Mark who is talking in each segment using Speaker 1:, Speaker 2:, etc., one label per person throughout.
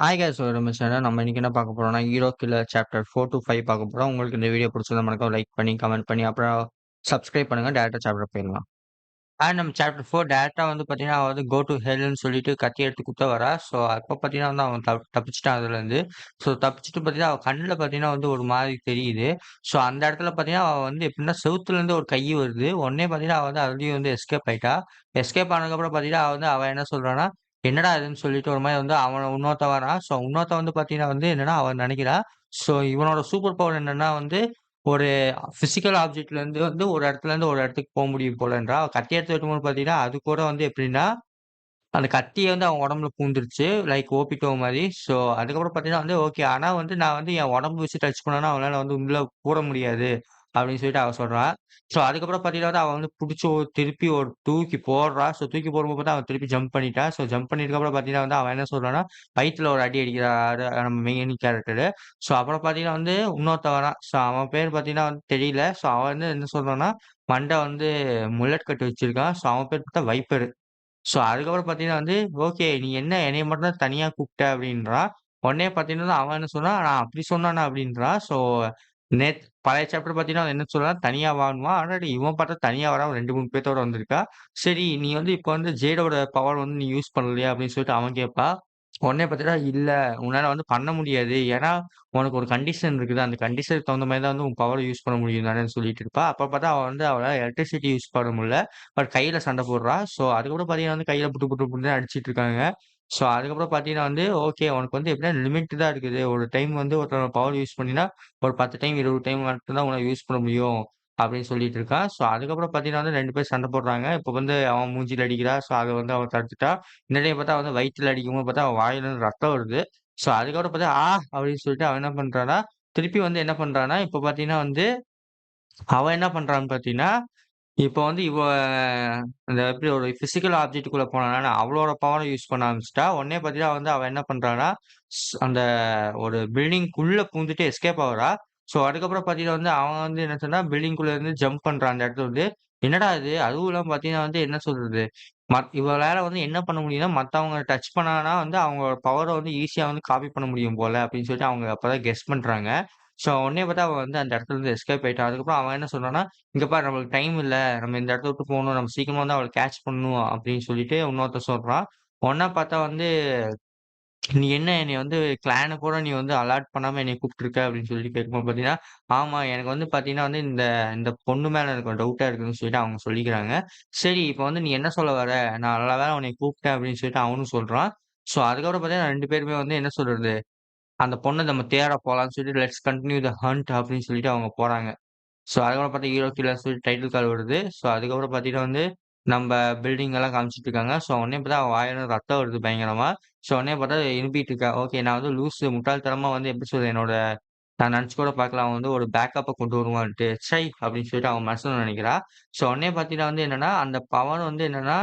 Speaker 1: Hi guys நம்ம channel நம்ம இன்னைக்கு என்ன பார்க்க போறோம்னா ஹீரோ கில்லர் சாப்டர் 4 to 5 பார்க்க போறோம். உங்களுக்கு இந்த வீடியோ பிடிச்சிருந்தா மறக்காம லைக் பண்ணி கமெண்ட் பண்ணி அப்புறம் சப்ஸ்கிரைப் பண்ணுங்க. டேரக்டா சாப்டர் போயிடலாம். நம்ம சாப்டர் 4 டேரக்டா வந்து பார்த்தீங்கன்னா அவ வந்து கோ டு ஹெல்ன்னு சொல்லிட்டு கத்தி எடுத்து குத்த வரா. ஸோ அப்போ பார்த்தீங்கன்னா வந்து அவன் தப்பிச்சுட்டான் அதுலேருந்து. ஸோ தப்பிச்சுட்டு பார்த்தீங்கன்னா அவன் கண்ணில் பார்த்தீங்கன்னா வந்து ஒரு மாதிரி தெரியுது. ஸோ அந்த இடத்துல பார்த்தீங்கன்னா அவன் வந்து எப்படின்னா செவுத்துலேருந்து ஒரு கை வருது. உடனே பார்த்தீங்கன்னா அவன் வந்து அதுலேயும் வந்து எஸ்கேப் ஆயிட்டா. எஸ்கேப் ஆனதுக்கப்புறம் பார்த்தீங்கன்னா அவன் என்ன சொல்றான்னா என்னடா இதுன்னு சொல்லிட்டு ஒரு மாரி வந்து அவன இன்னொருத்தன் வரான். ஸோ இன்னொருத்தன் வந்து பார்த்தீங்கன்னா வந்து என்னன்னா, அவ நெனைக்கிறா, ஸோ இவனோட சூப்பர் பவர் என்னன்னா வந்து, ஒரு பிசிக்கல் ஆப்ஜெக்ட்லேருந்து வந்து ஒரு இடத்துலேருந்து ஒரு இடத்துக்கு முடியும் போலன்றா. அவ கத்தி எடுத்து வெட்டும்போது பார்த்தீங்கன்னா, அது கூட வந்து எப்படின்னா, அந்த கத்தியே வந்து அவன் உடம்புல பூந்துருச்சு. லைக் ஓபிட்டோ மாரி. ஸோ அதுக்கப்புறம் பார்த்தீங்கன்னா வந்து ஓகே. ஆனா வந்து நான் வந்து என் உடம்பு வச்சு டச் பண்ணேன்னா, அவனால வந்து உள்ள போட முடியாது. அப்படின்னு சொல்லிட்டு அவ சொல்றா. ஸோ அதுக்கப்புறம் பார்த்தீங்கன்னா வந்து அவ வந்து புடிச்சு திருப்பி ஒரு தூக்கி போடுறா. ஸோ தூக்கி போடும்போது பார்த்தா அவன் திருப்பி ஜம்ப் பண்ணிட்டா. ஸோ ஜம்ப் பண்ணதுக்கப்புறம் பார்த்தீங்கன்னா வந்து அவன் என்ன சொல்றான்னா, வயித்துல ஒரு அடி அடிக்கிறாரு நம்ம மெயின் கேரக்டரு. ஸோ அப்புறம் பார்த்தீங்கன்னா வந்து இன்னொருத்தன் வரான். ஸோ அவன் பேர் பார்த்தீங்கன்னா வந்து தெரியல. ஸோ அவன் வந்து என்ன சொல்றான்னா, மண்டை வந்து முல்லட் கட் வச்சிருக்கான். ஸோ அவன் பேர் பார்த்தா வைப்பரு. ஸோ அதுக்கப்புறம் பார்த்தீங்கன்னா வந்து, "ஓகே நீ என்ன என்னைய மட்டும் தான் தனியா கூப்பிட்ட" அப்படின்றான். உடனே பார்த்தீங்கன்னா, அவன் என்ன சொல்றான், "நான் அப்படி சொன்னானா?" அப்படின்றான். ஸோ பழைய சாப்டர் பார்த்தீங்கன்னா, அவன் என்ன சொல்றான், தனியா வான்னுவான். ஆனாடி இவன் பார்த்தா தனியா வராம 2, 3 பேத்தோட வந்திருக்கா. சரி நீ வந்து இப்ப வந்து ஜேடோட பவர் வந்து நீ யூஸ் பண்ணலையா? அப்படின்னு சொல்லிட்டு அவன் கேட்பான். உடனே பார்த்தீங்கன்னா, "இல்ல உன்னால வந்து பண்ண முடியாது. ஏன்னா உனக்கு ஒரு கண்டிஷன் இருக்குது. அந்த கண்டிஷனுக்கு தகுந்த மாரி தான் வந்து உன் பவர யூஸ் பண்ண முடியும் தானேன்னு" சொல்லிட்டு இருப்பா. அப்ப பார்த்தா அவ வந்து அவளால எலக்ட்ரிசிட்டி யூஸ் பண்ண முடியல. பட் கையில சண்டை போடுறா. ஸோ அதுக்கப்புறம் பார்த்தீங்கன்னா வந்து கையில புட்டு புட்டு புட்டுன்னு அடிச்சிட்டு இருக்காங்க. ஸோ அதுக்கப்புறம் பார்த்தீங்கன்னா வந்து, ஓகே உனக்கு வந்து எப்படின்னா லிமிட் தான் இருக்குது. ஒரு டைம் வந்து ஒருத்தனோட பவர் யூஸ் பண்ணினா, ஒரு 10 டைம், 20 டைம் மட்டும் தான் உன்னால யூஸ் பண்ண முடியும். அப்படின்னு சொல்லிட்டு இருக்கா. ஸோ அதுக்கப்புறம் பார்த்தீங்கன்னா வந்து 2 பேரும் சண்டை போடுறாங்க. இப்ப வந்து அவன் மூஞ்சில அடிக்கிறா. ஸோ அத வந்து அவ தடுத்துட்டா. இந்த டைம் பார்த்தா வந்து வயித்துல அடிக்கும்போது பார்த்தா அவன் வாயிலருந்து ரத்தம் வருது. ஸோ அதுக்கப்புறம் பார்த்தா, அப்படின்னு சொல்லிட்டு அவன் என்ன பண்றான்னா, திருப்பி வந்து என்ன பண்றான்னா, இப்ப பார்த்தீங்கன்னா வந்து அவன் என்ன பண்றான்னு பார்த்தீங்கன்னா, இப்ப வந்து அந்த எப்படி ஒரு பிசிக்கல் ஆப்ஜெக்ட்குள்ள போனானா, அவளோட பவர யூஸ் பண்ண ஆரம்பிச்சுட்டா. உடனே பார்த்தீங்கன்னா வந்து அவ என்ன பண்றான்னா, அந்த ஒரு பில்டிங்க்குள்ள பூந்துட்டு எஸ்கேப் ஆகுறா. ஸோ அதுக்கப்புறம் பார்த்தீங்கன்னா வந்து அவன் வந்து என்ன சொன்னா, பில்டிங்குள்ள இருந்து ஜம்ப் பண்றான் அந்த இடத்துல வந்து. என்னடா இது! அதுவும் இல்லாம பார்த்தீங்கன்னா வந்து என்ன சொல்றது? இவளால வந்து என்ன பண்ண முடியும்னா, மத்தவங்க டச் பண்ணானா வந்து அவங்களோட பவர வந்து ஈஸியா வந்து காப்பி பண்ண முடியும் போல அப்படின்னு சொல்லிட்டு அவங்க அப்பதான் கெஸ் பண்றாங்க. ஸோ உடனே பார்த்தா அவன் வந்து அந்த இடத்துல இருந்து எஸ்கேப் ஆயிட்டான். அதுக்கப்புறம் அவன் என்ன சொல்றான்னா, "இங்க பாரு நம்மளுக்கு டைம் இல்ல. நம்ம இந்த இடத்த விட்டு போணும். நம்ம சீக்கிரமா வந்து அவள கேட்ச் பண்ணணும்." அப்படின்னு சொல்லிட்டு இன்னொருத்தன் சொல்றான். ஒண்ணா பார்த்தா வந்து, "நீ என்ன என்னைய வந்து கிளான கூட நீ வந்து அலாட் பண்ணாம என்னைய கூப்பிட்டுருக்க." அப்படின்னு சொல்லிட்டு கேட்கும்போது பார்த்தீங்கன்னா, "ஆமா எனக்கு வந்து பார்த்தீங்கன்னா வந்து இந்த இந்த பொண்ணு மேல எனக்கு ஒரு டவுட்டா இருக்குன்னு" சொல்லிட்டு அவங்க சொல்லிக்கிறாங்க. "சரி இப்ப வந்து நீ என்ன சொல்ல வர? நான் நல்ல வேளை உன்னைய கூப்பிட்டேன்." அப்படின்னு சொல்லிட்டு அவனும் சொல்றான். ஸோ அதுக்கப்புறம் பார்த்தீங்கன்னா 2 பேருமே வந்து என்ன சொல்றது? அந்த பொண்ண நம்ம தேட போலான்னு சொல்லிட்டு, "லெட்ஸ் கன்டின்யூ த ஹண்ட்" அப்படின்னு சொல்லிட்டு அவங்க போறாங்க. ஸோ அதுக்கப்புறம் பார்த்தா ஹீரோ கில்லர்ன்னு சொல்லிட்டு டைட்டில் கார்டு வருது. ஸோ அதுக்கப்புறம் பார்த்தீங்கன்னா வந்து, நம்ப பில்டிங் எல்லாம் காமிச்சிட்டு இருக்காங்க. ஸோ உடனே பார்த்தா அவன் வாயில ரத்தம் வருது பயங்கரமா. ஸோ உடனே பார்த்தா எழுப்பிட்டு இருக்கா. ஓகே நான் வந்து லூசு முட்டாள்தனமா வந்து எப்படி சொல்றது நான் நெனச்சு கூட பார்க்கல. அவன் வந்து ஒரு பேக்கப்ப கொண்டு வருவான்ட்டு. ச்சை! அப்படின்னு சொல்லிட்டு அவன் மனசுல நெனைக்கிறா. ஸோ உடனே பார்த்தீங்கன்னா வந்து என்னன்னா, அந்த பவர் வந்து என்னன்னா,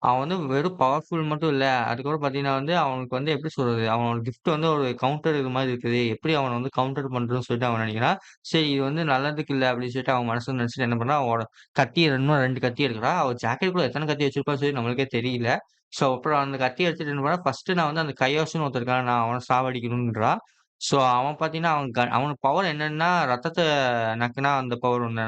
Speaker 1: அவன் வந்து வெறும் பவர்ஃபுல் மட்டும் இல்ல. அதுக்கப்புறம் பார்த்தீங்கன்னா வந்து, அவனுக்கு வந்து எப்படி சொல்றது? அவனோட கிஃப்ட் வந்து ஒரு கவுண்டர் இது மாரி இருக்குது. எப்படி அவன வந்து கவுண்டர் பண்றதுன்னு சொல்லிட்டு அவன் நெனைக்கிறான். சரி இது வந்து நல்லதுக்கு இல்ல அப்படின்னு சொல்லிட்டு அவன் மனசுல நெனச்சுட்டு என்ன பண்றான், அவனோட இன்னும் 2 கத்தி எடுக்குறான். அவன் ஜாக்கெட்குள்ள எத்தன கத்தி வச்சிருப்பான்னு சொல்லி நம்மளுக்கே தெரியல. ஸோ அப்புறம் அந்த கத்திய எடுத்துட்டு என்ன பண்றான், ஃபர்ஸ்ட்டு நான் வந்து அந்த கையோசன்னு ஒருத்தன் இருக்கான். நான் அவன சாவடிக்கணும்ன்றான். ஸோ அவன் பார்த்தீங்கன்னா, அவனுக்கு பவர் என்னன்னா, ரத்தத்த நக்குனா அந்த பவர் ஒண்ணு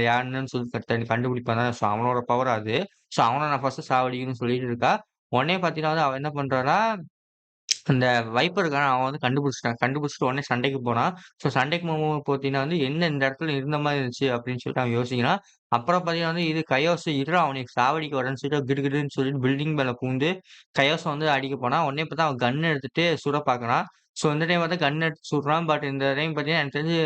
Speaker 1: யாருன்னு சொல்லி கண்டுபிடிப்பான் தானே. ஸோ அவனோட பவர் அது. ஸோ அவன நான் ஃபர்ஸ்ட்டு சாவடிக்கணும்னு சொல்லிட்டு இருக்கா. உடனே பார்த்தீங்கன்னா வந்து அவன் என்ன பண்றான்னா, அந்த வைப்பர் இருக்கான அவன் வந்து கண்டுபிடிச்சுட்டான். கண்டுபிடிச்சுட்டு உடனே சண்டைக்கு போனான். ஸோ சண்டைக்கு போகும்போது பார்த்தீங்கன்னா வந்து, என்ன இந்த இடத்துல இருந்த மாரி இருந்துச்சு அப்படின்னு சொல்லிட்டு அவன் யோசிக்கிறான். அப்புறம் பார்த்தீங்கன்னா வந்து, இது கையோசு இருடா அவனைய சாவடிக்க வரேன்னு சொல்லிட்டு கிடுகிடுன்னு சொல்லிட்டு பில்டிங் மேல பூந்து கையோச வந்து அடிக்க போனான். உடனே பார்த்தா அவன் கன் எடுத்துட்டு சுட பார்க்குறான். ஸோ இந்த டைம் பார்த்தா கன் எடுத்து சுடுறான். பட் இந்த டைம் பார்த்தீங்கன்னா எனக்கு தெரிஞ்சு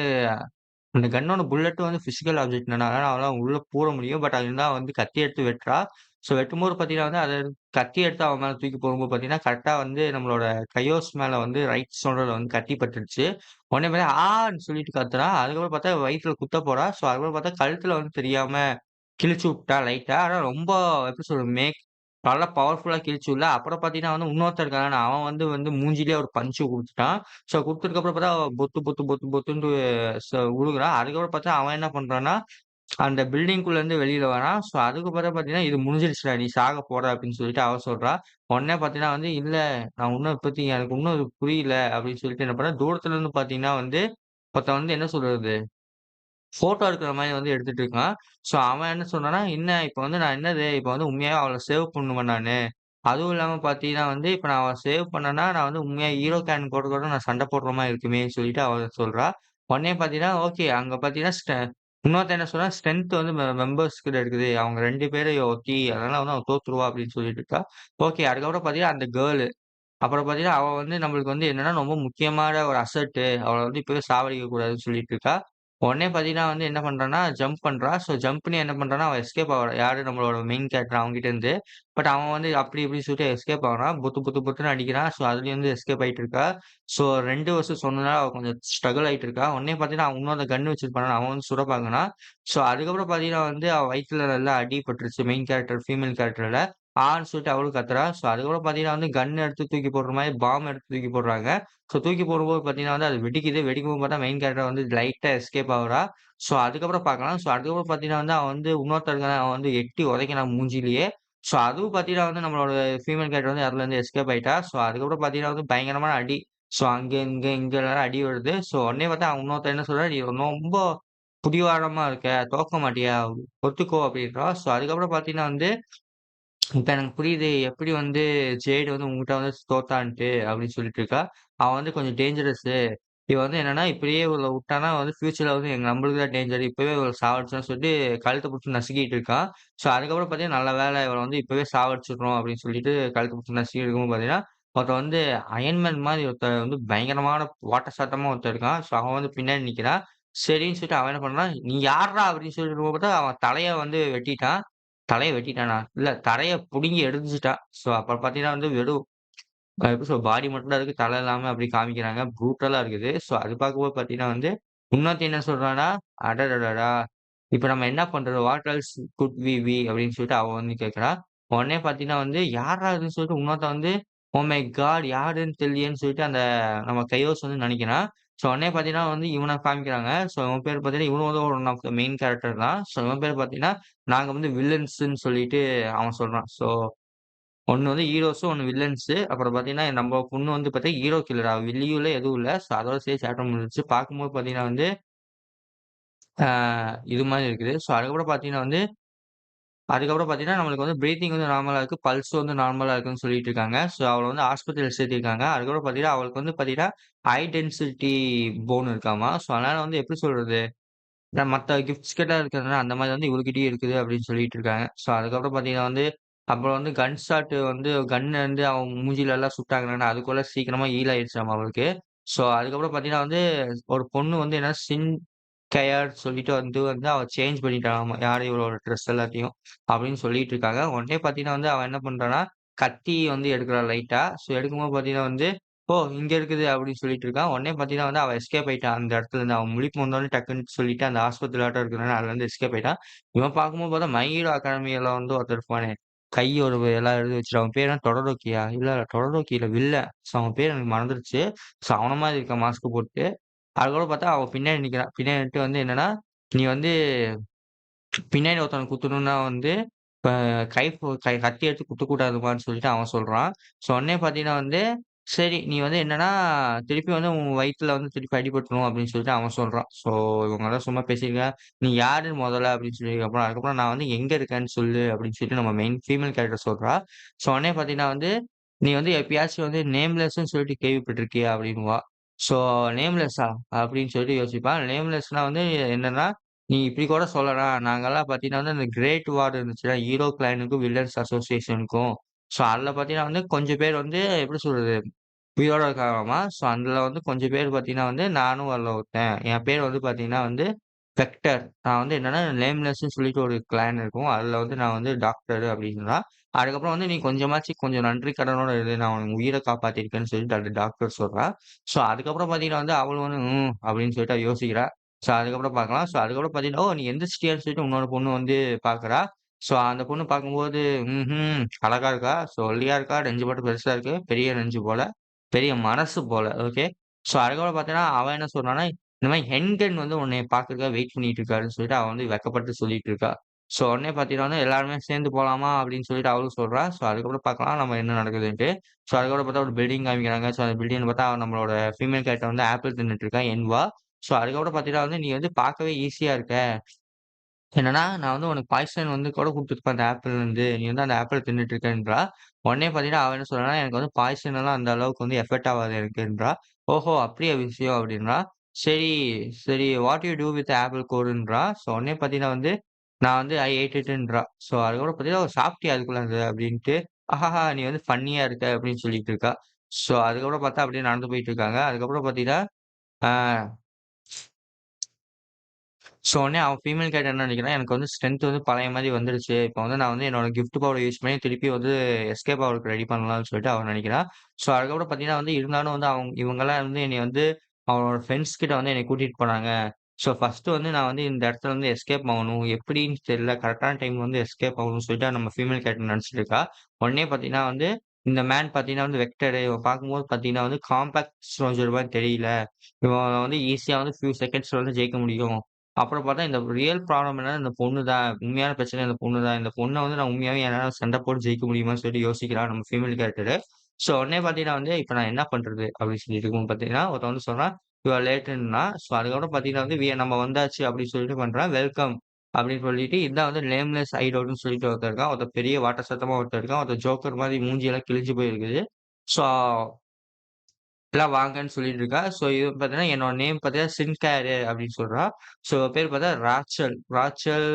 Speaker 1: அந்த கன்னோட புல்லட் வந்து பிசிக்கல் ஆப்ஜெக்ட்னால அவளால உள்ள பூர முடியும். பட் இருந்தா வந்து கத்தி எடுத்து வெட்டுறா. ஸோ வெட்டும்போது பார்த்தீங்கன்னா வந்து, அத கத்தி எடுத்து அவன் மேல தூக்கி போடும்போது பார்த்தீங்கன்னா, கரெக்ட்டா வந்து நம்மளோட கையோஸ் மேல வந்து ரைட் ஷோல்டர்ல வந்து கத்தி பட்டுருச்சு. உடனே பார்த்தா ஆன்னு சொல்லிட்டு கத்துறான். அதுக்கப்புறம் பார்த்தா வயித்துல குத்த போறா. ஸோ அதுக்கப்புறம் பார்த்தா கழுத்துல வந்து தெரியாம கிழிச்சு விட்டா லைட்டா. ஆனா ரொம்ப எப்படி சொல்றது? நல்லா பவர்ஃபுல்லா கிழிச்சு விடல. அப்புறம் பார்த்தீங்கன்னா வந்து இன்னொருத்தன் இருக்கான். அவன் வந்து வந்து மூஞ்சிலயே ஒரு பஞ்ச் குடுத்துட்டான். ஸோ குடுத்ததுக்கப்புறம் பார்த்தா பொத்து பொத்து பொத்து பொத்துன்ட்டு விழுகுறான். அதுக்கப்புறம் பார்த்தா அவன் என்ன பண்றான்னா, அந்த பில்டிங்குள்ள இருந்து வெளியில வரான். ஸோ அதுக்கு பிறகு பார்த்தீங்கன்னா, "இது முடிஞ்சிருச்சுடா, நீ சாக போற" அப்படின்னு சொல்லிட்டு அவ சொல்றா. உடனே பார்த்தீங்கன்னா வந்து, "இல்ல நான் இன்னும் இப்போதைக்கு எனக்கு இன்னும் இது புரியல" அப்படின்னு சொல்லிட்டு என்ன பண்றேன், தூரத்துல இருந்து பார்த்தீங்கன்னா வந்து, ஒருத்தன் வந்து என்ன சொல்றது, ஃபோட்டோ எடுக்கிற மாரி வந்து எடுத்துட்டு இருக்கான். ஸோ அவன் என்ன சொன்னான்னா, "என்ன இப்ப வந்து நான் என்னது, இப்ப வந்து உண்மையாவே அவள சேவ் பண்ணுவேன் நானு. அதுவும் இல்லாம பார்த்தீங்கன்னா வந்து, இப்ப நான் அவள சேவ் பண்ணேன்னா, நான் வந்து உண்மையா ஹீரோ கேன் கூட நான் சண்டை போடுற மாரி இருக்குமேன்னு" சொல்லிட்டு அவ சொல்றா. உடனே பார்த்தீங்கன்னா, ஓகே அங்க பார்த்தீங்கன்னா, இன்னொருத்தன் என்ன சொன்னான், ஸ்ட்ரென்த் வந்து மெம்பர்ஸ் கிட்ட இருக்குது. அவங்க 2 பேரும் ஒருத்தி. அதனால வந்து அவ தோத்துருவா அப்படின்னு சொல்லிட்டு இருக்கா. ஓகே அதுக்கப்புறம் பார்த்தீங்கன்னா, அந்த கேர்ளு அப்புறம் பார்த்தீங்கன்னா, அவ வந்து நம்மளுக்கு வந்து என்னன்னா, ரொம்ப முக்கியமான ஒரு அசெட்டு. அவள வந்து இப்பவே சாவடிக்க கூடாதுன்னு சொல்லிட்டு இருக்கா. உடனே பார்த்தீங்கன்னா வந்து என்ன பண்றான்னா, ஜம்ப் பண்றா. ஸோ ஜம்ப் பண்ணி என்ன பண்றான்னா, அவ எஸ்கேப் ஆகுறா. யாரு நம்மளோட மெயின் கேரக்டர் அவன்கிட்ட இருந்து. பட் அவன் வந்து அப்படி இப்படின்னு சொல்லிட்டு எஸ்கேப் ஆகுறான். புத்து புத்து புத்துன்னு அடிக்கிறான். ஸோ அதுலேருந்து எஸ்கேப் ஆயிட்டு இருக்கா. ஸோ 2 வருஷம் சொன்னனால அவ கொஞ்சம் ஸ்ட்ரகுள் ஆயிட்டு இருக்கா. உடனே பார்த்தீங்கன்னா, அவன் இன்னொரு கன் வச்சிருப்பான்ல, அவன் வந்து சுட பார்க்கறான். ஸோ அதுக்கப்புறம் பார்த்தீங்கன்னா வந்து, அவ வயித்துல நல்லா அடி பட்டுருச்சு. மெயின் கேரக்டர், ஃபீமேல் கேரக்டர்ல. ஆன்னு சொல்லிட்டு அவளும் கத்துறா. ஸோ அதுக்கப்புறம் பார்த்தீங்கன்னா வந்து கன் எடுத்து தூக்கி போடுற மாரி பாம் எடுத்து தூக்கி போடுறாங்க. ஸோ தூக்கி போடும்போது பார்த்தீங்கன்னா வந்து அது வெடிக்குது. வெடிக்கும்போது பார்த்தா மெயின் கேரக்டர் வந்து லைட்டா எஸ்கேப் ஆகுறா. ஸோ அதுக்கப்புறம் பார்க்கலாம். ஸோ அதுக்கப்புறம் பார்த்தீங்கன்னா வந்து அவன் வந்து இன்னொருத்தன் இருக்கான். அவன் வந்து எட்டி உதைக்கிறான் மூஞ்சிலயே. ஸோ அதுவும் பார்த்தீங்கன்னா வந்து நம்மளோட ஃபீமேல் கேரக்டர் வந்து அதுலருந்து எஸ்கேப் ஆயிட்டா. ஸோ அதுக்கப்புறம் பார்த்தீங்கன்னா வந்து பயங்கரமான அடி. ஸோ அங்க, இங்கலாம் அடி வருது. ஸோ உடனே பார்த்தா அவன் இன்னொருத்தன் என்ன சொல்றான், "நீ ரொம்ப புடிவாதமா இருக்க. தோக்க மாட்டியா? ஒத்துக்கோ" அப்படின்றான். ஸோ அதுக்கப்புறம் பார்த்தீங்கன்னா வந்து இப்ப எனக்கு புரியுது. எப்படி வந்து ஜேட் வந்து உன்கிட்ட வந்து தோத்தான்ட்டு அப்படின்னு சொல்லிட்டு இருக்கா. அவன் வந்து கொஞ்சம் டேஞ்சரஸு. இவன் வந்து என்னன்னா, இப்படியே இவள விட்டான்னா வந்து ஃபியூச்சர்ல வந்து நம்மளுக்கு தான் டேஞ்சர். இப்பவே இவள சாவடிச்சோன்னு சொல்லிட்டு கழுத்த புடிச்சு நசுக்கிட்டு இருக்கான். ஸோ அதுக்கப்புறம் பார்த்தீங்கன்னா, நல்ல வேளை இவள வந்து இப்பவே சாவடிச்சுடுறோம் அப்படின்னு சொல்லிட்டு கழுத்த புடிச்சு நசுக்கிட்டு இருக்கும்போது பார்த்தீங்கன்னா, ஒருத்தன் வந்து அயர்ன்மேன் மாரி ஒருத்தன் வந்து பயங்கரமான வாட்ட சாட்டமா ஒருத்தன் இருக்கான். ஸோ அவன் வந்து பின்னாடி நிக்கிறான். சரின்னு சொல்லிட்டு அவன் என்ன பண்றான், "நீ யார்றா?" அப்படின்னு சொல்லிட்டு இருக்கும்போது பார்த்தா, அவன் தலைய வந்து வெட்டிட்டான். தலைய வெட்டிட்டானா? இல்ல தடைய புடுங்கி எரிஞ்சுட்டான். ஸோ அப்புறம் பார்த்தீங்கன்னா வந்து வெறும் எப்படி பாடி மட்டும் தான் இருக்கு. தலை இல்லாம அப்படி காமிக்கிறாங்க. ப்ரூட்டலா இருக்குது. ஸோ அது பார்க்கும்போது பார்த்தீங்கன்னா வந்து, இன்னொருத்தன் என்ன சொல்றான்னா, அடடடடா! இப்ப நம்ம என்ன பண்றது? What else could we be அப்படின்னு சொல்லிட்டு அவ வந்து கேட்கிறா. உடனே பார்த்தீங்கன்னா வந்து, யார்ரா இதுன்னு சொல்லிட்டு இன்னொருத்தன் வந்து, ஓ மை காட்! யாருன்னு தெரியலையேன்னு சொல்லிட்டு அந்த நம்ம கையோஸ் வந்து நெனைக்கிறான். ஸோ உடனே பார்த்தீங்கன்னா வந்து இவன காமிக்கிறாங்க. ஸோ இவன் பேர் பார்த்தீங்கன்னா, இவனும் வந்து one of the main character தான். ஸோ இவன் பேர் பார்த்தீங்கன்னா, நாங்க வந்து வில்லன்ஸ்ன்னு சொல்லிட்டு அவன் சொல்றான். ஸோ ஒண்ணு வந்து ஹீரோஸு, ஒண்ணு வில்லன்ஸு. அப்புறம் பார்த்தீங்கன்னா, நம்ம பொண்ணு வந்து பார்த்தீங்கன்னா, ஹீரோ கில்லர். அவ வில்லியும் இல்ல, எதுவும் இல்ல. ஸோ அதோட சேர்த்து சாப்டர் முடிஞ்சுச்சு. பார்க்கும்போது பார்த்தீங்கன்னா வந்து, ஆ இது மாரி இருக்குது. ஸோ அதுக்கப்புறம் பார்த்தீங்கன்னா வந்து நம்மளுக்கு வந்து பிரீத்திங் வந்து நார்மலா இருக்கு. பல்ஸ் வந்து நார்மலா இருக்குன்னு சொல்லிட்டு இருக்காங்க. ஸோ அவள வந்து ஆஸ்பத்திரியில சேர்த்திருக்காங்க. அதுக்கப்புறம் பார்த்தீங்கன்னா, அவளுக்கு வந்து பார்த்தீங்கன்னா, ஹை டென்சிட்டி போன் இருக்காமா. ஸோ அதனால வந்து எப்படி சொல்றது? மத்த கிஃப்ட்ஸ் கிட்ட இருக்கிறதுனால அந்த மாரி வந்து இவளுகிட்டயும் இருக்குது அப்படின்னு சொல்லிட்டு இருக்காங்க. ஸோ அதுக்கப்புறம் பார்த்தீங்கன்னா வந்து, அப்புறம் வந்து கன் ஷாட் வந்து கன் வந்து அவன் மூஞ்சிலலாம் சுட்டாங்கன்னு அதுக்குள்ள சீக்கிரமா ஹீல் ஆயிடுச்சாமா அவளுக்கு. ஸோ அதுக்கப்புறம் பார்த்தீங்கன்னா வந்து, ஒரு பொண்ணு வந்து என்ன கயார் சொல்லிட்டு வந்து அவ சேஞ்ச் பண்ணிட்டாளாமா. யாரு இவளோட ட்ரெஸ் எல்லாத்தையும் அப்படின்னு சொல்லிட்டு இருக்காங்க. உடனே பார்த்தீங்கன்னா வந்து அவன் என்ன பண்றான்னா, கத்தி வந்து எடுக்குறா லைட்டா. ஸோ எடுக்கும்போது பார்த்தீங்கன்னா வந்து, "ஓ! இங்க இருக்குது" அப்படின்னு சொல்லிட்டு இருக்கான். உடனே பார்த்தீங்கன்னா வந்து அவ எஸ்கேப் ஆயிட்டா அந்த இடத்துலருந்து. அவன் முழிப்பு வந்தோனே டக்குன்னு சொல்லிட்டு அந்த ஆஸ்பத்திரியாட்டம் இருக்கிறனால அதுலருந்து எஸ்கேப் ஆயிட்டான். இவன் பார்க்கும்போது பார்த்தா மை ஹீரோ அகாடமில வந்து ஒருத்தன் இருப்பானே, கை ஒரு எல்லாம் எழுதி வச்சுட்டு அவன் பேர் என்ன டொடரோக்கியா? இல்ல டொடரோக்கி இல்ல வில்லன். ஸோ அவன் பேர் எனக்கு மறந்துருச்சு. ஸோ அவன மாரி இருக்கான் மாஸ்க் போட்டு. அதுக்கப்புறம் பார்த்தா அவ பின்னாடி நிக்கிறா. பின்னாடி நின்னுட்டு வந்து என்னன்னா, "நீ வந்து பின்னாடி ஒருத்தன குத்தணும்னா வந்து, இப்ப கத்தி எடுத்து குத்தக்கூடாதும்மான்னு" சொல்லிட்டு அவன் சொல்றான். ஸோ உடனே பார்த்தீங்கன்னா வந்து, சரி நீ வந்து என்னன்னா, திருப்பி வந்து உன் வயித்துல வந்து திருப்பி அடிபட்டுரும் அப்படின்னு சொல்லிட்டு அவன் சொல்றான். ஸோ இவங்கலாம் சும்மா பேசியிருக்காங்க. "நீ யாரு மொதல்ல?" அப்படின்னு சொல்லி அதுக்கப்புறம் "நான் வந்து எங்க இருக்கேன்னு சொல்லு" அப்படின்னு சொல்லிட்டு நம்ம மெயின் ஃபீமேல் கேரக்டர் சொல்றா. ஸோ உடனே பார்த்தீங்கன்னா வந்து, "நீ வந்து எப்பயாச்சும் வந்து நேம்லெஸ்ன்னு சொல்லிட்டு கேள்விப்பட்டிருக்கியா?" அப்படின்னுவா. ஸோ நேம்லெஸ்ஸா? அப்படின்னு சொல்லிட்டு யோசிப்பான். நேம்லெஸ்னா வந்து என்னன்னா, நீ இப்படி கூட சொல்லலாம். நாங்கலாம் பார்த்தீங்கன்னா வந்து, அந்த கிரேட் வார் இருந்துச்சுல்ல, ஹீரோ கிளானுக்கும், வில்லன்ஸ் அசோசியேஷனுக்கும். ஸோ அதில பார்த்தீங்கன்னா வந்து, கொஞ்சம் பேர் வந்து எப்படி சொல்றது? உயிரோட இருக்காங்களாமா. ஸோ அதில வந்து கொஞ்சம் பேர் பார்த்தீங்கன்னா வந்து, நானும் அதில ஒருத்தன். என் பேர் வந்து பார்த்தீங்கன்னா வந்து வெக்டர். நான் வந்து என்னன்னா, நேம்லெஸ்ன்னு சொல்லிட்டு ஒரு கிளான் இருக்கும். அதில வந்து நான் வந்து டாக்டர் அப்படிங்கிறான். அதுக்கப்புறம் வந்து, "நீ கொஞ்சம் நன்றி கடனோட இரு. நான் உன் உயிர காப்பாத்தியிருக்கேன்னு" சொல்லிட்டு அந்த டாக்டர் சொல்றா. ஸோ அதுக்கப்புறம் பார்த்தீங்கன்னா வந்து, அவளும் வந்து, "ம்" அப்படின்னு சொல்லிட்டு அவ யோசிக்கிறா. ஸோ அதுக்கப்புறம் பார்க்கலாம். ஸோ அதுக்கப்புறம் பார்த்தீங்கன்னா, "ஓ! நீ எந்திரிச்சிட்டியான்னு" சொல்லிட்டு இன்னொரு பொண்ணு வந்து பார்க்குறா. ஸோ அந்த பொண்ணு பார்க்கும்போது, ம்ஹ்ம் அழகா இருக்கா. ஸோ ஒல்லியா இருக்கா. நெஞ்சு மட்டும் பெருசா இருக்கு. பெரிய நெஞ்சு போல. பெரிய மனசு போல. ஓகே. ஸோ அதுக்கப்புறம் பார்த்தீங்கன்னா, அவன் என்ன சொல்றான்னா இந்த மாரி ஹென்கன் வந்து உன்னைய பார்க்கறதுக்காக வெயிட் பண்ணிட்டு இருக்காருன்னு சொல்லிட்டு அவ வந்து வெட்கப்பட்டு சொல்லிட்டு இருக்கா. ஸோ உடனே பார்த்தீங்கன்னா வந்து எல்லாருமே சேர்ந்து போலாமா அப்படின்னு சொல்லிட்டு அவளும் சொல்றா. ஸோ அதுக்கப்புறம் பார்க்கலாம் நம்ம என்ன நடக்குதுன்ட்டு. ஸோ அதுக்கப்புறம் பார்த்தா ஒரு பில்டிங் காமிக்கிறாங்க. ஸோ அந்த பில்டிங்ல பார்த்தா நம்மளோட ஃபீமேல் கேரக்டர் வந்து ஆப்பிள் தின்னுட்டு இருக்கா என்வா. ஸோ அதுக்கப்புறம் பார்த்தீங்கன்னா வந்து நீ வந்து பார்க்கவே ஈஸியா இருக்க. என்னன்னா, நான் வந்து உனக்கு பாய்சன் வந்து கூட குடுத்துருப்பேன் அந்த ஆப்பிள்லருந்து. நீ வந்து அந்த ஆப்பிள தின்னுட்டு இருக்கன்றா. உடனே பார்த்தீங்கன்னா, அவ என்ன சொல்றான்னா, எனக்கு வந்து பாய்சன் எல்லாம் அந்த அளவுக்கு வந்து எஃபெக்ட் ஆவாது எனக்குன்றா. ஓஹோ! அப்படியா விஷயம் அப்படின்றா. சரி, சரி what you do with apple கோர்ன்றா. ஸோ உடனே பார்த்தீங்கன்னா வந்து, நான் வந்து ஐ ஏட் இட்ன்றா. ஸோ அதுக்கப்புறம் பார்த்தீங்கன்னா, சாப்பிட்டியா அதுக்குள்ள அத அப்படின்ட்டு, ஆஹாஹா! நீ வந்து ஃபன்னியா இருக்க அப்படின்னு சொல்லிட்டு இருக்கா. ஸோ அதுக்கப்புறம் பார்த்தா அப்படியே நடந்து போயிட்டு இருக்காங்க. அதுக்கப்புறம் பார்த்தீங்கன்னா, ஆ ஸோ உடனே அவன் ஃபீமேல் கேரக்டர் என்ன நினைக்கிறான், எனக்கு வந்து ஸ்ட்ரென்த் வந்து பழைய மாரி வந்துருச்சு. இப்ப வந்து நான் வந்து என்னோட கிஃப்ட் பவர யூஸ் பண்ணி திருப்பி வந்து எஸ்கேப் ஆவறதுக்கு ரெடி பண்ணலாம்னு சொல்லிட்டு அவன் நினைக்கிறான். ஸோ அதுக்கப்புறம் பார்த்தீங்கன்னா வந்து இருந்தாலும் வந்து இவங்கலாம் வந்து என்னைய வந்து அவனோட ஃப்ரெண்ட்ஸ் கிட்ட வந்து என்னைய கூட்டிட்டு போனாங்க. ஸோ ஃபர்ஸ்ட்டு வந்து நான் வந்து இந்த இடத்துல வந்து எஸ்கேப் ஆகணும். எப்படின்னு தெரியல. கரெக்ட்டான டைம்ல வந்து எஸ்கேப் ஆகணும்னு சொல்லிட்டு நம்ம ஃபீமேல் கேரக்டர் நினைச்சிட்டு இருக்கா. உடனே பார்த்தீங்கன்னா வந்து இந்த மேன் பார்த்தீங்கன்னா வந்து வெக்டரு இவன் பார்க்கும்போது பார்த்தீங்கன்னா வந்து காம்பேக்ட் சோல்ஜர் மாரி தெரியல. இவன் வந்து ஈஸியா வந்து ஃபியூ செகண்ட்ஸ்ல வந்து ஜெயிக்க முடியும். அப்புறம் பார்த்தா இந்த ரியல் ப்ராப்ளம் என்னன்னா, இந்த பொண்ணு தான். உண்மையான பிரச்சனை இந்த பொண்ணு தான். இந்த பொண்ண வந்து நான் உண்மையாவே என்னால சண்டை போட்டு ஜெயிக்க முடியுமான்னு சொல்லிட்டு யோசிக்கிறா நம்ம ஃபீமேல் கேரக்டரு. ஸோ உடனே பார்த்தீங்கன்னா வந்து, இப்ப நான் என்ன பண்றது? அப்படின்னு சொல்லிட்டு இருக்கும்போது பார்த்தீங்கன்னா, ஒருத்தன் வந்து சொல்றான், "யூ ஆர் லேட்டுன்னா." ஸோ அதுக்கப்புறம் பார்த்தீங்கன்னா வந்து, நம்ம வந்தாச்சு அப்படின்னு சொல்லிட்டு பண்றான். வெல்கம் அப்படின்னு சொல்லிட்டு, இதான் வந்து நேம்லெஸ் ஐடோல்ன்னு சொல்லிட்டு ஒருத்தன் இருக்கான். ஒருத்தன் பெரிய வாட்ட சத்தமா ஒருத்தன் இருக்கான். ஒருத்தன் ஜோக்கர் மாரி மூஞ்சியெல்லாம் கிழிஞ்சு போயிருக்குது. ஸோ எல்லாம் வாங்கன்னு சொல்லிட்டு இருக்கா. ஸோ இது பார்த்தீங்கன்னா, என்னோட நேம் பார்த்தீங்கன்னா சின்கேரு அப்படின்னு சொல்றா. ஸோ இவ பேர் பார்த்தா ராச்சல். ராச்சல்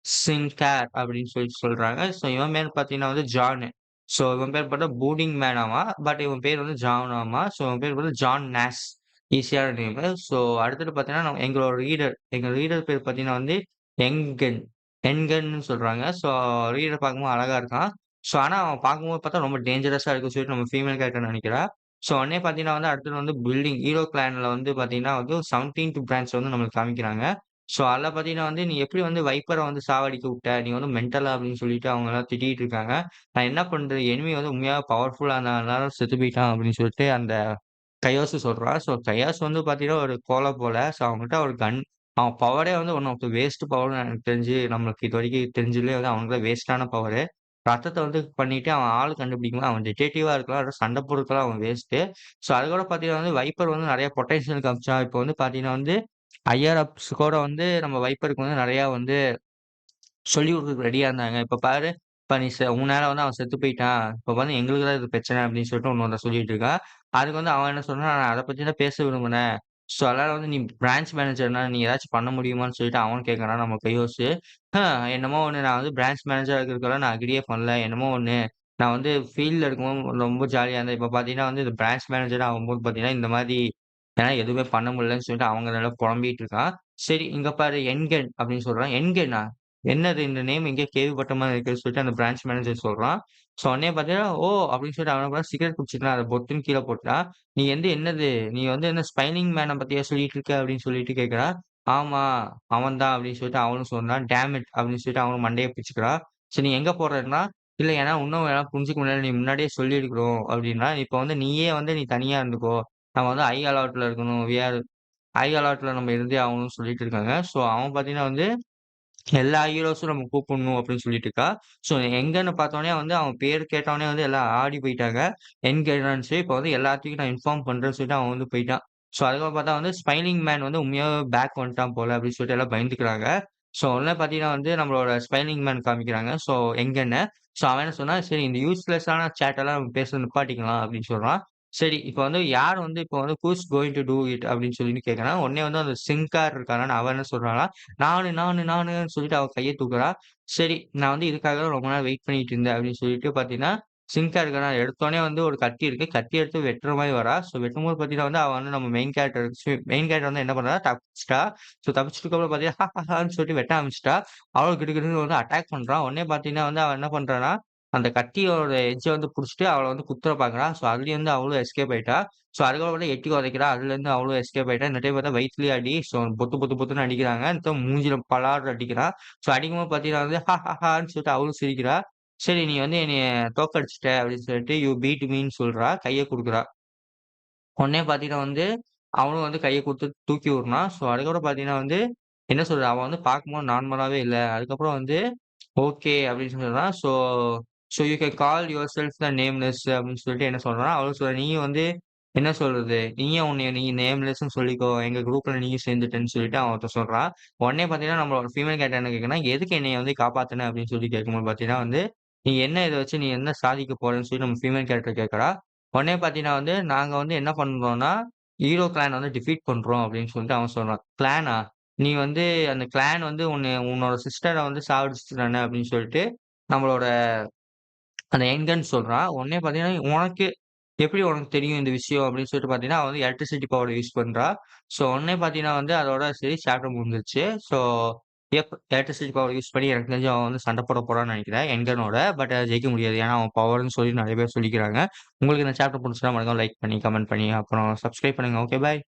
Speaker 1: சின்கேர் அப்படின்னு சொல்லி சொல்றாங்க. ஸோ இவன் பேர் பார்த்தீங்கன்னா வந்து ஜானு. ஸோ இவன் பேர் பார்த்தா பூடிங் மேனாமா. பட் இவன் பேர் வந்து ஜானாமா. ஸோ இவன் பேர் வந்து ஜான் நேஸ். ஈஸியான நேமு. ஸோ அடுத்தது பார்த்தீங்கன்னா, எங்களோட ரீடர். எங்க ரீடர் பேர் பார்த்தீங்கன்னா வந்து எங்கன். என்கன்னு சொல்றாங்க. ஸோ ரீடர் பார்க்கும்போது அழகா இருக்கான். ஸோ ஆனா அவன் பார்க்கும்போது பார்த்தா ரொம்ப டேஞ்சரஸா இருக்குன்னு சொல்லிட்டு நம்ம ஃபீமேல் கேரக்டர் நெனைக்கிறா. ஸோ உடனே பார்த்தீங்கன்னா வந்து அடுத்தது வந்து பில்டிங் ஹீரோ கிளான்ல வந்து பார்த்தீங்கன்னா வந்து 17த் பிரான்ச் வந்து நம்மளுக்கு காமிக்கிறாங்க. ஸோ அதில பார்த்தீங்கன்னா வந்து, "நீ எப்படி வந்து வைப்பர வந்து சாவடிக்க உட்ட? நீ வந்து மென்டலா?" அப்படின்னு சொல்லிட்டு அவங்கலாம் திட்டிட்டு இருக்காங்க. நான் என்ன பண்றது? எனிமி வந்து உண்மையாவே பவர்ஃபுல்லா இருந்ததுனால செத்து போயிட்டான் அப்படின்னு சொல்லிட்டு அந்த கையோசு சொல்றான். ஸோ கையாசு வந்து பார்த்தீங்கன்னா ஒரு கோல போல. ஸோ அவன்கிட்ட ஒரு கன் அவன் பவரே வந்து ஒன் ஆஃப் த வேஸ்ட் பவர்ன்னு எனக்கு தெரிஞ்சு நம்மளுக்கு இதுவரைக்கும் தெரிஞ்சதுலயே வந்து அவனுக்கு தான் வேஸ்ட்டான பவரு. ரத்தத்த வந்து பண்ணிட்டு அவன் ஆள் கண்டுபிடிக்கும்போது அவன் டிடெக்டிவா இருக்கலாம். இல்ல சண்ட போடுறதுக்குலாம் அவன் வேஸ்ட்டு. ஸோ அதுக்கூட பார்த்தீங்கன்னா வந்து வைப்பர் வந்து நெறைய பொட்டன்ஷியல் காமிச்சான். இப்ப வந்து பார்த்தீங்கன்னா வந்து ஐஆர் அப்ஸ் கூட வந்து நம்ம வைப்பருக்கு வந்து நெறையா வந்து சொல்லிக் குடுக்கறதுக்கு ரெடியா இருந்தாங்க. இப்ப பாரு, இப்ப நீ உன்னால வந்து அவன் செத்து போயிட்டான். இப்ப வந்து எங்களுக்கு தான் இது பிரச்சனை அப்படின்னு சொல்லிட்டு இன்னொருத்தன் சொல்லிட்டு இருக்கான். அதுக்கு வந்து அவன் என்ன சொல்றான், நான் அத பத்தி தான் பேச விரும்பினேன். ஸோ அதனால வந்து நீ பிரான்ச் மேனேஜர்னா நீ ஏதாச்சும் பண்ண முடியுமான்னு சொல்லிட்டு அவன் கேட்கறான் நம்ம கையோசு. என்னமோ ஒண்ணு நான் வந்து பிரான்ச் மேனேஜரா இருக்கிறதுக்கெல்லாம் நான் அக்ரியே பண்ணல. என்னமோ ஒண்ணு நான் வந்து ஃபீல்ட்ல இருக்கும்போது ரொம்ப ஜாலியா இருந்தேன். இப்ப பார்த்தீங்கன்னா வந்து இந்த பிரான்ச் மேனேஜர் ஆகும்போது பார்த்தீங்கன்னா, இந்த மாரி என்னால எதுவுமே பண்ண முடியலன்னு சொல்லிட்டு அவங்க நல்லா புலம்பிட்டு இருக்கான். சரி இங்க பாரு என்கன் அப்படின்னு சொல்றான். என்கனா? என்னது இந்த நேம் எங்கேயோ கேள்விப்பட்ட மாரி இருக்குன்னு சொல்லிட்டு அந்த பிரான்ச் மேனேஜர் சொல்றான். ஸோ உடனே பார்த்தீங்கன்னா, "ஓ!" அப்படின்னு சொல்லிட்டு அவன கூட சிகரெட் குடிச்சிட்டு அத பொத்துன்னு கீழ போட்டான். "நீ வந்து என்னது? நீ வந்து என்ன ஸ்பைனிங் மேன பத்தியா சொல்லிட்டு இருக்க?" அப்படின்னு சொல்லிட்டு கேட்கிறான். "ஆமா, அவன் தான்" அப்படின்னு சொல்லிட்டு அவனும் சொன்னான். "டேம் இட்" அப்படின்னு சொல்லிட்டு அவனும் மண்டைய பிச்சுக்கிறான். "சரி நீ எங்க போறன்னா?" "இல்ல ஏன்னா இன்னும் எல்லாம் புரிஞ்சுக்க முடியல. நீ முன்னாடியே சொல்லியிருக்கணும்" அப்படின்னா. "இப்ப வந்து நீயே வந்து நீ தனியா இருந்துக்கோ. நம்ம வந்து ஹை அலர்ட்ல இருக்கணும். ஹை அலர்ட்ல நம்ம இருந்தே ஆகணும்னு" சொல்லிட்டு இருக்காங்க. ஸோ அவன் பார்த்தீங்கன்னா வந்து எல்லா ஹீரோஸும் நம்ம கூப்புட்ணும் அப்படின்னு சொல்லிட்டு இருக்கா. ஸோ எங்கன்னு பார்த்தோனே வந்து அவன் பேர் கேட்டோனே வந்து எல்லாம் ஆடி போயிட்டாங்க. எங்க என்னன்னு இப்ப வந்து எல்லாத்துக்கும் நான் இன்ஃபார்ம் பண்றேன்னு சொல்லிட்டு அவன் வந்து போயிட்டான். ஸோ அதுக்கப்புறம் பார்த்தா வந்து ஸ்மைலிங் மேன் வந்து உண்மையாவே பேக் வந்துட்டான் போல அப்படின்னு சொல்லிட்டு எல்லாம் பயந்துக்கிறாங்க. ஸோ உடனே பார்த்தீங்கன்னா வந்து நம்மளோட ஸ்மைலிங் மேன் காமிக்கிறாங்க. ஸோ எங்கன்னு. ஸோ அவன் என்ன சொன்னான், "சரி இந்த யூஸ்லெஸ்ஸான சேட் எல்லாம் நம்ம பேசுறத நிப்பாட்டிக்கலாம்" அப்படின்னு சொல்றான். சரி இப்ப வந்து யார் வந்து இப்ப வந்து who's going to do it அப்படின்னு சொல்லிட்டு கேட்கறான். உடனே வந்து அந்த சிங்கார் இருக்கானா அவன் என்ன சொல்றான்னா நானுன்னு சொல்லிட்டு அவ கைய தூக்குறா. சரி, நான் வந்து இதுக்காக தான் ரொம்ப நேரம் வெயிட் பண்ணிட்டு இருந்தேன் அப்படின்னு சொல்லிட்டு பார்த்தீங்கன்னா, சிங்க்கா இருக்கனா எடுத்தோனே வந்து ஒரு கத்தி இருக்கு. கத்தி எடுத்து வெட்டுற மாரி வரா. ஸோ வெட்டும்போது பார்த்தீங்கன்னா வந்து அவ வந்து நம்ம மெயின் கேரக்டர் வந்து என்ன பண்றா, தப்பிச்சுட்டா. ஸோ தப்பிச்சதுக்கப்புறம் பார்த்தீங்கன்னா, ஹான்னு சொல்லிட்டு வெட்ட ஆரம்பிச்சுட்டா. அவளும் கிடுகிடுன்னு வந்து அட்டாக் பண்றா. உடனே பார்த்தீங்கன்னா வந்து அவ என்ன பண்றான்னா, அந்த கத்தியோட எட்ஜ வந்து புடிச்சுட்டு அவள வந்து குத்த பார்க்குறா. ஸோ அதுலயும் வந்து அவளும் எஸ்கேப் ஆயிட்டா. ஸோ அதுக்கப்புறம் வந்து எட்டி உதைக்கிறா. அதுலேருந்து அவளும் எஸ்கேப் ஆயிட்டா. இந்த டைம் பார்த்தா வயித்துலயே அடி. ஸோ பொத்து பொத்து பொத்துன்னு அடிக்கிறாங்க. மூஞ்சில பலார்ன்னு அடிக்கிறான். ஸோ அடிக்கும்போது பார்த்தீங்கன்னா வந்து ஹான்னு சொல்லிட்டு அவளும் சிரிக்கிறா. சரி நீ வந்து என்னைய தோற்கடிச்சுட்ட அப்படின்னு சொல்லிட்டு யூ பீட் மீன்னு சொல்றா. கைய குடுக்குறா. உடனே பார்த்தீங்கன்னா வந்து அவனும் வந்து கைய குடுத்து தூக்கி விடுறான். ஸோ அதுக்கப்புறம் பார்த்தீங்கன்னா வந்து, என்ன சொல்றது? அவன் வந்து பார்க்கும்போது நார்மலாவே இல்ல. அதுக்கப்புறம் வந்து ஓகே அப்படின்னு சொல்றான். So so you can call your self the nameless அப்படின்னு சொல்லிட்டு என்ன சொல்றான். அவளும் சொல்றா, நீயும் வந்து என்ன சொல்றது? நீயும் உன்னைய நீ நேம்லெஸ்ன்னு சொல்லிக்கோ. எங்க குரூப்ல நீயும் சேர்ந்துட்டன்னு சொல்லிட்டு அவன் ஒருத்தன் சொல்றான். உடனே பார்த்தீங்கன்னா, நம்மளோட ஃபீமேல் கேரக்டர் என்ன கேட்குறான்னா, எதுக்கு என்னைய வந்து காப்பாத்துன அப்படின்னு சொல்லி கேட்கும்போது பார்த்தீங்கன்னா வந்து, நீ என்ன இத வச்சு நீ என்ன சாதிக்க போறன்னு சொல்லி நம்ம ஃபீமேல் கேரக்டர் கேட்கறா. உடனே பார்த்தீங்கன்னா வந்து, நாங்க வந்து என்ன பண்றோம்னா, ஹீரோ கிளான் வந்து டிஃபீட் பண்றோம் அப்படின்னு சொல்லிட்டு அவன் சொல்றான். கிளானா? நீ வந்து அந்த கிளான் வந்து உன்னோட சிஸ்டர வந்து சாவடிச்சுட்டு தானே அப்படின்னு சொல்லிட்டு, நம்மளோட அந்த யங்கன் சொல்றான். உடனே பார்த்தீங்கன்னா, எப்படி உனக்கு தெரியும் இந்த விஷயம் அப்படின்னு சொல்லிட்டு பார்த்தீங்கன்னா, அவ வந்து எலக்ட்ரிசிட்டி பவர யூஸ் பண்றா. ஸோ உடனே பார்த்தீங்கன்னா வந்து, அதோட சரி சாப்டர் முடிஞ்சிருச்சு. ஸோ எலக்ட்ரிசிட்டி பவர் யூஸ் பண்ணி எனக்கு தெரிஞ்சு அவன் வந்து சண்ட போட போறான்னு நெனைக்கிறேன், யங்கனோட. பட் ஜெயிக்க முடியாது. ஏன்னா அவன் பவர்ன்னு சொல்லி நெறைய பேர் சொல்லிக்கிறாங்க. உங்களுக்கு இந்த சாப்டர் புடிச்சுருந்தா மறக்காம லைக் பண்ணி, கமெண்ட் பண்ணி, அப்புறம் சப்ஸ்கிரைப் பண்ணுங்க. ஓகே, பாய்.